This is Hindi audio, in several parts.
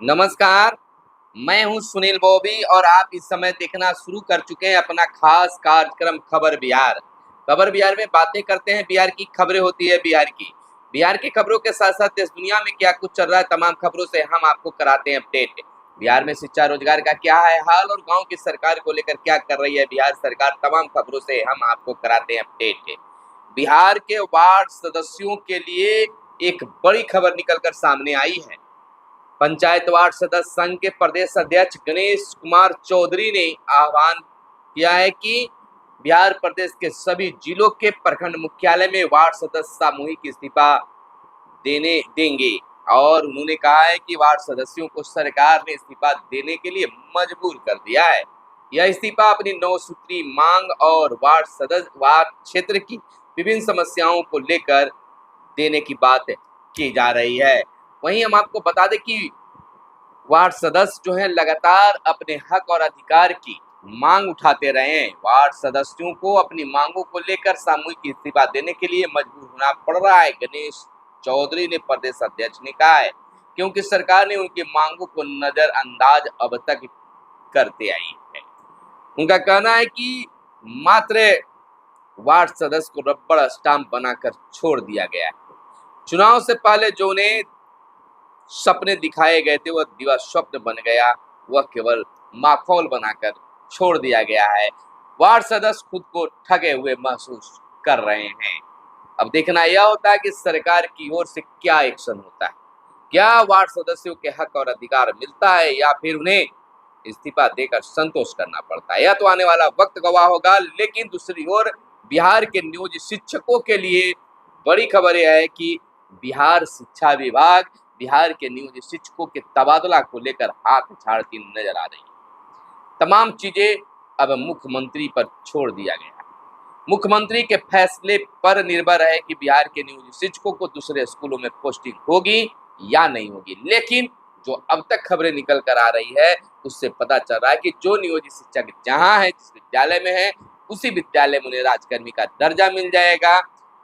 नमस्कार। मैं हूं सुनील बॉबी और आप इस समय देखना शुरू कर चुके हैं अपना खास कार्यक्रम खबर बिहार। खबर बिहार में बातें करते हैं, बिहार की खबरें होती है बिहार की खबरों के साथ साथ देश दुनिया में क्या कुछ चल रहा है तमाम खबरों से हम आपको कराते हैं अपडेट। बिहार में शिक्षा रोजगार का क्या है हाल और गांव की सरकार को लेकर क्या कर रही है बिहार सरकार, तमाम खबरों से हम आपको कराते हैं अपडेट। बिहार के वार्ड सदस्यों के लिए एक बड़ी खबर निकलकर सामने आई है। पंचायत वार्ड सदस्य संघ के प्रदेश अध्यक्ष गणेश कुमार चौधरी ने आह्वान किया है कि बिहार प्रदेश के सभी जिलों के प्रखंड मुख्यालय में वार्ड सदस्य सामूहिक इस्तीफा देने देंगे और उन्होंने कहा है कि वार्ड सदस्यों को सरकार ने इस्तीफा देने के लिए मजबूर कर दिया है। यह इस्तीफा अपनी 9 सूत्री मांग और वार्ड क्षेत्र की विभिन्न समस्याओं को लेकर देने की बात की जा रही है। वहीं हम आपको बता दें कि वार्ड सदस्य जो है लगातार अपने हक और अधिकार की मांग उठाते रहे हैं। वार्ड सदस्यों को अपनी मांगों को लेकर सामूहिक इस्तीफा देने के लिए मजबूर होना पड़ रहा है, गणेश चौधरी ने प्रदेश अध्यक्ष ने कहा है, क्योंकि सरकार ने उनकी मांगों को नजरअंदाज अब तक करते आई है। उनका कहना है कि मात्र वार्ड सदस्य को रबड़ स्टाम्प बनाकर छोड़ दिया गया है। चुनाव से पहले जो उन्हें सपने दिखाए गए थे वह दिवा स्वप्न बन गया, वह केवल माखौल बनाकर छोड़ दिया गया है। वार्ड सदस्य खुद को ठगे हुए महसूस कर रहे हैं। अब देखना यह होता है कि सरकार की ओर से क्या एक्शन होता है, क्या वार्ड सदस्यों के हक और अधिकार मिलता है या फिर उन्हें इस्तीफा देकर संतोष करना पड़ता है। यह तो आने वाला वक्त गवाह होगा। लेकिन दूसरी ओर बिहार के नियोजित शिक्षकों के लिए बड़ी खबर यह है कि बिहार शिक्षा विभाग बिहार के नियोजित शिक्षकों के तबादला को लेकर हाथ झाड़ती नजर आ रही है। तमाम चीजें अब मुख्यमंत्री पर छोड़ दिया गया है। मुख्यमंत्री के फैसले पर निर्भर है कि बिहार के नियोजित शिक्षकों को दूसरे स्कूलों में पोस्टिंग होगी या नहीं होगी। लेकिन जो अब तक खबरें निकल कर आ रही है उससे पता चल रहा है कि जो नियोजित शिक्षक जहां है, जिस विद्यालय में है, उसी विद्यालय में उन्हें राजकर्मी का दर्जा मिल जाएगा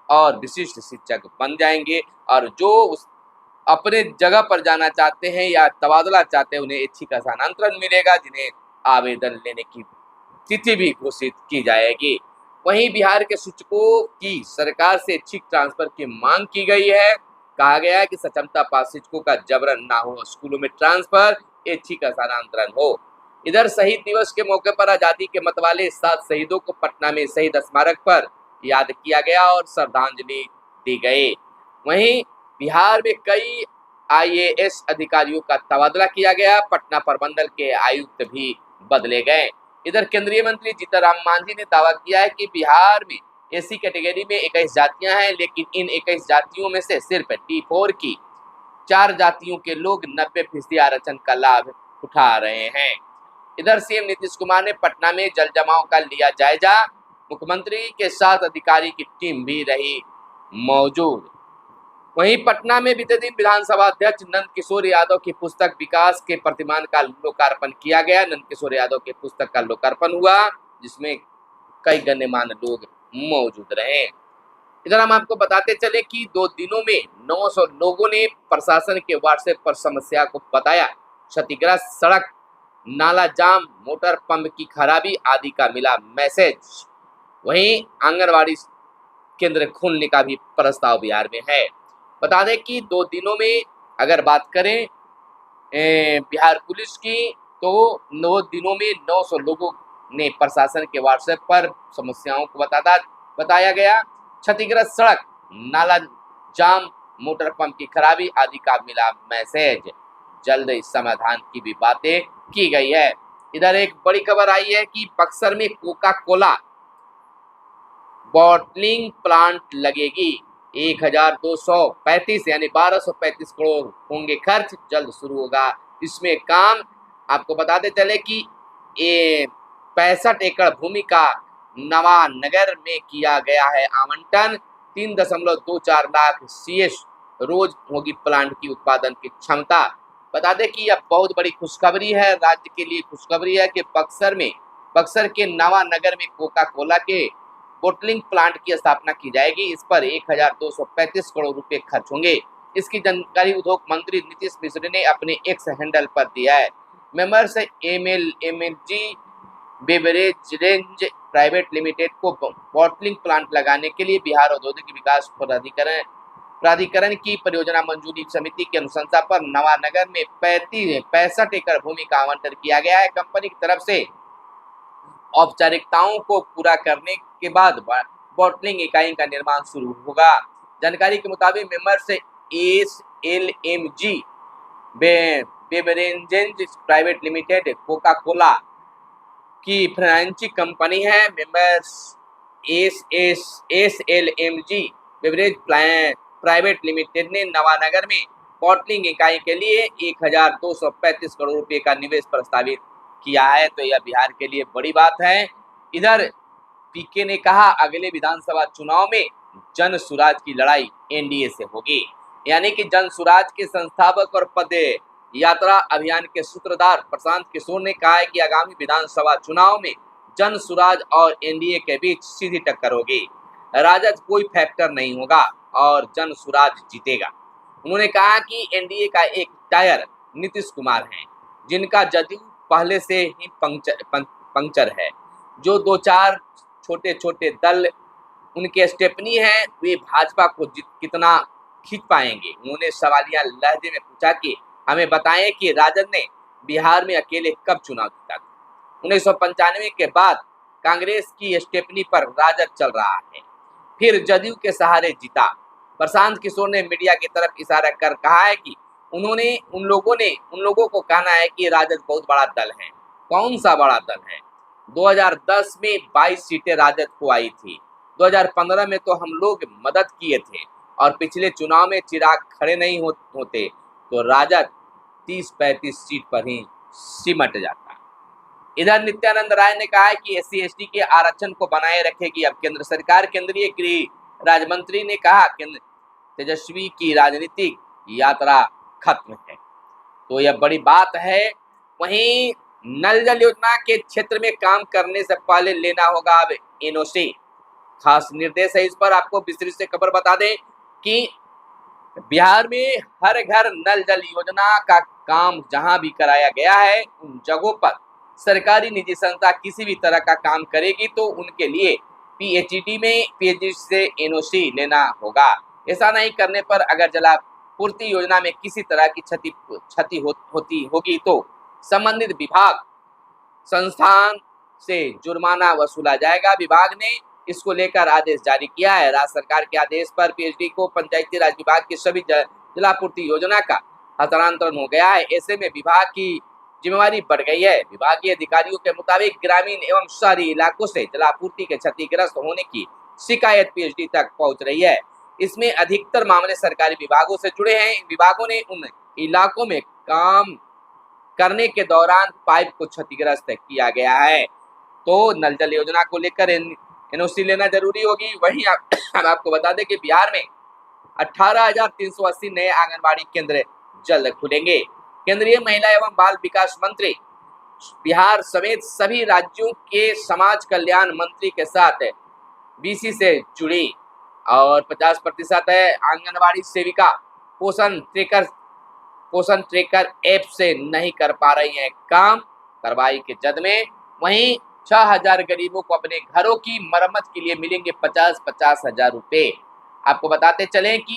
और विशिष्ट शिक्षक बन जाएंगे। और जो उस अपने जगह पर जाना चाहते हैं या तबादला चाहते हैं उन्हें ऐच्छिक स्थानांतरण मिलेगा, जिन्हें आवेदन लेने की तिथि भी घोषित की जाएगी। वहीं बिहार के शिक्षकों की सरकार से ऐच्छिक ट्रांसफर की मांग की गई है। कहा गया है कि सक्षमता पास शिक्षकों का जबरन ना हो, स्कूलों में ट्रांसफर, ऐच्छिक स्थानांतरण हो। इधर शहीद दिवस के मौके पर आजादी के मतवाले 7 शहीदों को पटना में शहीद स्मारक पर याद किया गया और श्रद्धांजलि दी गई। वहीं बिहार में कई आईएएस अधिकारियों का तबादला किया गया, पटना प्रमंडल के आयुक्त भी बदले गए। इधर केंद्रीय मंत्री जीतनराम मांझी ने दावा किया है कि बिहार में एसी कैटेगरी में 21 जातियां हैं, लेकिन इन 21 जातियों में से सिर्फ D4 की 4 जातियों के लोग 90% आरक्षण का लाभ उठा रहे हैं। इधर सीएम नीतीश कुमार ने पटना में जल जमाव का लिया जायजा, मुख्यमंत्री के साथ अधिकारी की टीम भी रही मौजूद। वहीं पटना में बीते दिन विधानसभा अध्यक्ष नंद किशोर यादव की पुस्तक विकास के प्रतिमान का लोकार्पण किया गया। नंद किशोर यादव की पुस्तक का लोकार्पण हुआ, जिसमें कई गण्यमान्य लोग मौजूद रहे। इधर हम आपको बताते चले कि 2 दिनों में 900 लोगों ने प्रशासन के व्हाट्सएप पर समस्या को बताया। क्षतिग्रस्त सड़क, नाला जाम, मोटर पंप की खराबी आदि का मिला मैसेज। वहीं आंगनबाड़ी केंद्र खोलने का भी प्रस्ताव बिहार में है। बता दें कि 2 दिनों में अगर बात करें बिहार पुलिस की, तो 9 दिनों में 900 लोगों ने प्रशासन के व्हाट्सएप पर समस्याओं को बताया गया। क्षतिग्रस्त सड़क, नाला जाम, मोटर पंप की खराबी आदि का मिला मैसेज। जल्द इस समाधान की भी बातें की गई है। इधर एक बड़ी खबर आई है कि बक्सर में कोका कोला बॉटलिंग प्लांट लगेगी। 1235 यानी 1235 करोड़ होंगे खर्च, जल्द शुरू होगा इसमें काम। आपको बताते चले कि 65 एकड़ भूमि का नवानगर में किया गया है आवंटन। 3.24 लाख CS रोज होगी प्लांट की उत्पादन की क्षमता। बता दें कि यह बहुत बड़ी खुशखबरी है, राज्य के लिए खुशखबरी है कि बक्सर के नवानगर में कोका कोला के बोटलिंग प्लांट की स्थापना की जाएगी। इस पर 1235 करोड़ रुपए खर्च होंगे। इसकी जानकारी उद्योग मंत्री नीतीश मिश्र ने अपने एक्स हैंडल पर दिया है। Members MLG beverage range private limited को बॉटलिंग प्लांट लगाने के लिए बिहार औद्योगिक विकास प्राधिकरण की परियोजना मंजूरी समिति की अनुशंसा पर नवानगर में 65 एकड़ भूमि का आवंटन किया गया है। कंपनी की तरफ से औपचारिकताओं को पूरा करने के बाद बॉटलिंग इकाई का निर्माण शुरू होगा। जानकारी के मुताबिक मेंबर से SLMG beverages private limited Coca Cola की फ्रेंचाइजी कंपनी है। Members SLMG beverage private limited ने नवानगर में बॉटलिंग इकाई के लिए 1235 करोड़ रुपए का निवेश प्रस्तावित किया है। तो यह बिहार के लिए बड़ी बात है। इधर पीके ने कहा अगले विधानसभा चुनाव में जन सुराज की लड़ाई एनडीए से होगी। यानी कि जन सुराज के संस्थापक और पद यात्रा अभियान के सूत्रधार प्रशांत किशोर ने कहा है कि आगामी विधानसभा चुनाव में जन सुराज और एनडीए के बीच सीधी टक्कर होगी। राजद कोई फैक्टर नहीं होगा और जन सुराज जीतेगा। उन्होंने कहा कि एनडीए का एक टायर नीतीश कुमार हैं, जिनका जदयू पहले से ही पंक्चर है। जो दो चार छोटे छोटे दल उनके स्टेपनी हैं, वे भाजपा को कितना खींच पाएंगे। उन्होंने सवालिया लहजे में पूछा कि हमें बताएं कि राजद ने बिहार में अकेले कब चुनाव जीता था। 1995 के बाद कांग्रेस की स्टेपनी पर राजद चल रहा है, फिर जदयू के सहारे जीता। प्रशांत किशोर ने मीडिया की तरफ इशारा कर कहा है कि उन लोगों को कहना है कि राजद बहुत बड़ा दल है। कौन सा बड़ा दल है? 2010 में 22 सीटें राजद को आई थी। 2015 में तो हम लोग मदद किए थे और पिछले चुनाव में चिराग खड़े नहीं होते तो राजद 30-35 सीट पर ही सिमट जाता। इधर नित्यानंद राय ने कहा है कि एससी एसटी के आरक्षण को बनाए रखेगी अब केंद्र सरकार। केंद्रीय गृह राज्य मंत्री ने कहा तेजस्वी की राजनीतिक यात्रा खत्म है। तो यह बड़ी बात है। वहीं नल जल योजना के क्षेत्र में काम करने से पहले लेना होगा अब एनओसी। खास निर्देश है इस पर। आपको विस्तृत से खबर बता दें कि बिहार में हर घर नल जल योजना का काम जहां भी कराया गया है, उन जगहों पर सरकारी निजी संस्था किसी भी तरह का काम करेगी तो उनके लिए पीएचडी से एनओसी लेना होगा। ऐसा नहीं करने पर अगर जलापूर्ति योजना में किसी तरह की क्षति होगी तो संबंधित विभाग संस्थान से जुर्माना वसूला जाएगा। विभाग ने इसको लेकर आदेश जारी किया है। राज्य सरकार के आदेश पर पीएचडी को पंचायती राज विभाग की सभी जलापूर्ति योजना का हस्तांतरण हो गया है। ऐसे में विभाग की जिम्मेवारी बढ़ गई है। विभागीय अधिकारियों के मुताबिक ग्रामीण एवं शहरी इलाकों से जलापूर्ति के क्षतिग्रस्त होने की शिकायत पीएचडी तक पहुंच रही है। इसमें अधिकतर मामले सरकारी विभागों से जुड़े हैं। विभागों ने उन इलाकों में काम करने के दौरान पाइप को क्षतिग्रस्त किया गया है। तो नल जल योजना को लेकर एनओसी लेना जरूरी होगी। वहीं आपको बता दें कि बिहार में 18,380 नए आंगनबाड़ी केंद्र जल्द खुलेंगे। केंद्रीय महिला एवं बाल विकास मंत्री बिहार समेत सभी राज्यों के समाज कल्याण मंत्री के साथ बीसी से जुड़ी और 50% है आंगनबाड़ी सेविका पोषण ट्रेकर ऐप से नहीं कर पा रही हैं काम, कार्रवाई के जद में। वहीं 6,000 गरीबों को अपने घरों की मरम्मत के लिए मिलेंगे 50-50 हजार रुपए। आपको बताते चलें कि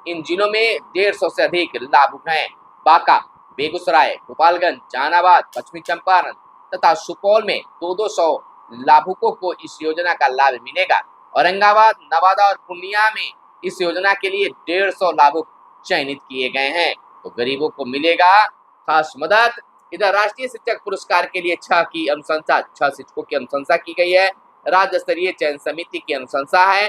इन जिलों में 150 से अधिक लाभुक हैं। बांका, बेगूसराय, गोपालगंज, जहानाबाद, पश्चिमी चंपारण तथा सुपौल में 200 लाभुकों को इस योजना का लाभ मिलेगा। औरंगाबाद, नवादा और पूर्णिया में इस योजना के लिए 150 लाभुक चयनित किए गए हैं। तो गरीबों को मिलेगा खास मदद। इधर राष्ट्रीय शिक्षक पुरस्कार के लिए 6 शिक्षकों की अनुशंसा की गई है। राज्य स्तरीय चयन समिति की अनुशंसा है।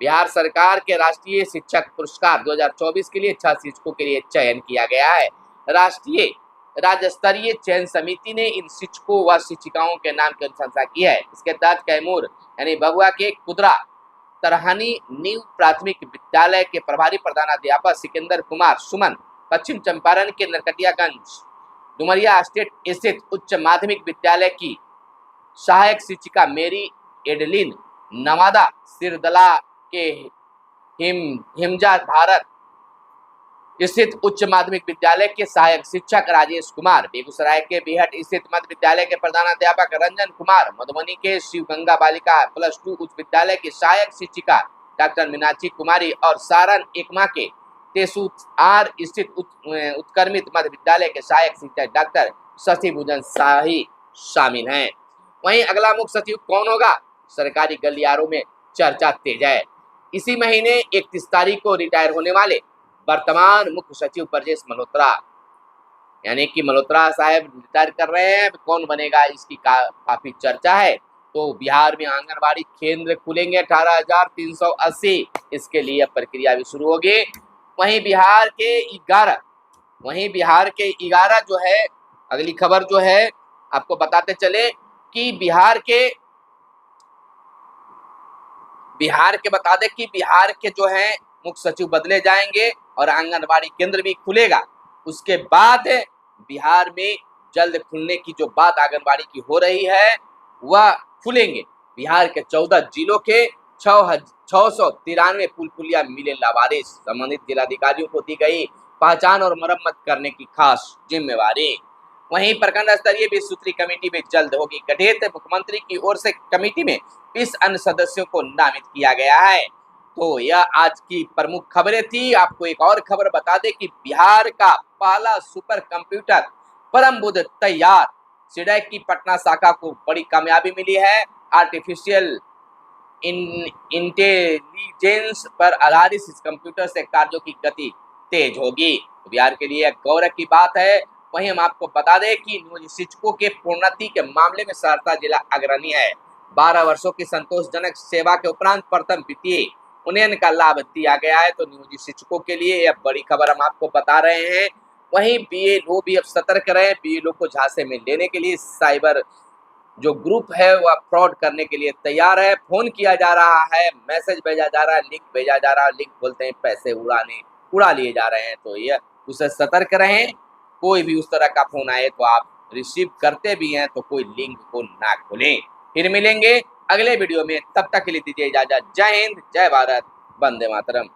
बिहार सरकार के राष्ट्रीय शिक्षक पुरस्कार 2024 के लिए 6 शिक्षकों के लिए चयन किया गया है। राज्य स्तरीय चयन समिति ने इन शिक्षकों व शिक्षिकाओं के नाम की अनुशंसा की है। इसके तहत कैमूर यानी भभुआ के कुदरा तरहानी न्यू प्राथमिक विद्यालय के प्रभारी प्रधानाध्यापक सिकंदर कुमार सुमन, पश्चिम चंपारण के नरकटियागंज डुमरिया स्टेट स्थित उच्च माध्यमिक विद्यालय की सहायक शिक्षिका मेरी एडलिन, नवादा सिरदला के हिमजा भारत स्थित उच्च माध्यमिक विद्यालय के सहायक शिक्षक राजेश कुमार, बेगूसराय के बिहट स्थित मध्य विद्यालय के प्रधानाध्यापक रंजन कुमार, मधुबनी के शिव गंगा बालिका +2 उच्च विद्यालय की सहायक शिक्षिका डॉक्टर मीनाक्षी कुमारी और सारण एकमा के तेसुआर स्थित उत्क्रमित मध्य विद्यालय के सहायक शिक्षक डॉक्टर शशि भूषण शाही शामिल हैं। वहीं अगला मुख्य सचिव कौन होगा, सरकारी गलियारों में चर्चा तेज है। इसी महीने 31 तारीख को रिटायर होने वाले वर्तमान मुख्य सचिव ब्रजेश मल्होत्रा, यानी कि मल्होत्रा साहब रिटायर कर रहे हैं, कौन बनेगा इसकी काफी चर्चा है। तो बिहार में आंगनबाड़ी केंद्र खुलेंगे 18,380, इसके लिए प्रक्रिया भी शुरू होगी। वहीं बिहार के 11 जो है, अगली खबर जो है आपको बताते चले कि बिहार के जो है मुख्य सचिव बदले जाएंगे और आंगनबाड़ी केंद्र भी खुलेगा। उसके बाद बिहार में जल्द खुलने की जो बात आंगनबाड़ी की हो रही है वह खुलेंगे। बिहार के 14 जिलों के 693 पुल पुलिया मिले लावारिस, संबंधित जिलाधिकारियों को दी गई पहचान और मरम्मत करने की खास जिम्मेवारी। वहीं प्रखंड स्तरीय 20 सूत्री कमेटी में जल्द होगी गठित, मुख्यमंत्री की ओर से कमेटी में 20 अन्य सदस्यों को नामित किया गया है। तो यह आज की प्रमुख खबरें थी। आपको एक और खबर बता दें कि बिहार का पहला सुपर कंप्यूटर परम बुद्ध तैयार, सीडैक की पटना शाखा को बड़ी कामयाबी मिली है। आर्टिफिशियल इंटेलिजेंस पर आधारित इस कंप्यूटर से कार्यों की गति तेज होगी, तो बिहार के लिए गौरव की बात है। वहीं हम आपको बता दें कि नियोजित शिक्षकों के प्रोन्नति के मामले में सहरसा जिला अग्रणी है। 12 वर्षों की संतोषजनक सेवा के उपरांत प्रथम वित्तीय उन्नयन का लाभ दिया गया है। तो नियोजित शिक्षकों के लिए यह बड़ी खबर हम आपको बता रहे हैं। वहीं बीएलओ भी अब सतर्क रहे, बीएलओ को झांसे में लेने के लिए साइबर जो ग्रुप है वह फ्रॉड करने के लिए तैयार है। फोन किया जा रहा है, मैसेज भेजा जा रहा है, लिंक भेजा जा रहा है, लिंक बोलते हैं पैसे उड़ा लिए जा रहे हैं। तो यह उससे सतर्क रहें। कोई भी उस तरह का फोन आए तो आप रिसीव करते भी हैं तो कोई लिंक को ना खोलें। फिर मिलेंगे अगले वीडियो में, तब तक के लिए दीजिए इजाजत। जय हिंद, जय भारत, वंदे मातरम।